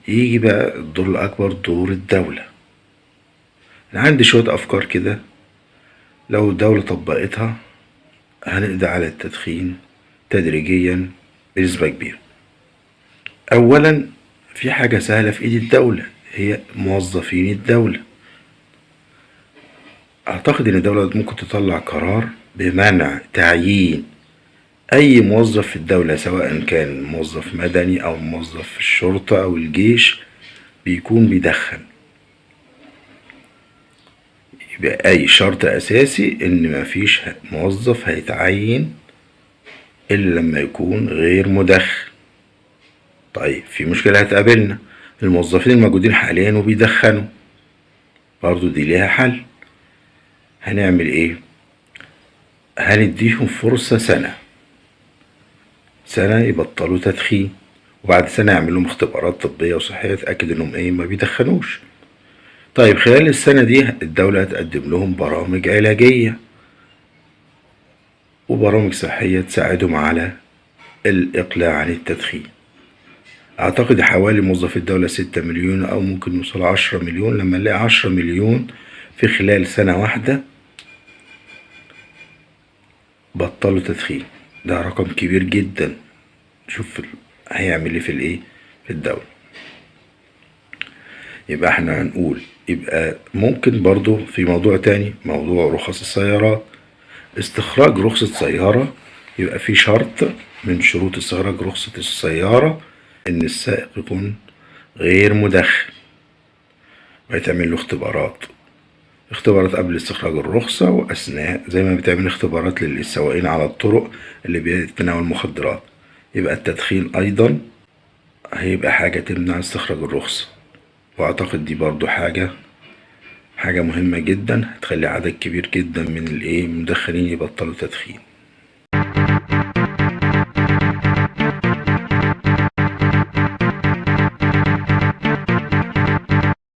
يجي بقى الدور الأكبر، دور الدولة. أنا عندي شوية أفكار كده، لو الدولة طبقتها هنقضي على التدخين تدريجيا بنسبة كبيرة. أولا، في حاجة سهلة في إيد الدولة، هي موظفين الدولة. أعتقد إن الدولة ممكن تطلع قرار بمنع تعيين أي موظف في الدولة، سواء كان موظف مدني أو موظف في الشرطة أو الجيش، بيكون بيدخن. يبقى أي شرط أساسي إن مفيش موظف هيتعين إلا لما يكون غير مدخن. طيب، في مشكلة هتقابلنا، الموظفين الموجودين حاليا وبيدخنوا، برضو دي ليها حل. هنعمل إيه؟ هنديهم فرصة سنة يبطلوا تدخين، وبعد سنة يعمل لهم اختبارات طبية وصحية تأكد إنهم إيه ما بيدخنوش. طيب، خلال السنة دي الدولة هتقدم لهم برامج علاجية وبرامج صحية تساعدهم على الإقلاع عن التدخين. أعتقد حوالي موظفي الدولة 6 مليون، أو ممكن نوصل 10 مليون. لما نلاقي 10 مليون في خلال سنة واحدة بطلوا تدخين، ده رقم كبير جدا. شوف هيعمل ايه في الايه في الدولة. يبقى احنا هنقول، يبقى ممكن برضو في موضوع تاني، موضوع رخص السيارات. استخراج رخصة سيارة يبقى في شرط من شروط استخراج رخصة السيارة ان السائق يكون غير مدخن، ويتعمل له اختبارات قبل استخراج الرخصة وأثناء، زي ما بتعمل اختبارات للسواقين على الطرق اللي بيتناول مخدرات. يبقى التدخين أيضا هيبقى حاجة تمنع استخراج الرخصة. وأعتقد دي برضو حاجة مهمة جدا، هتخلي عدد كبير جدا من المدخنين يبطلوا تدخين.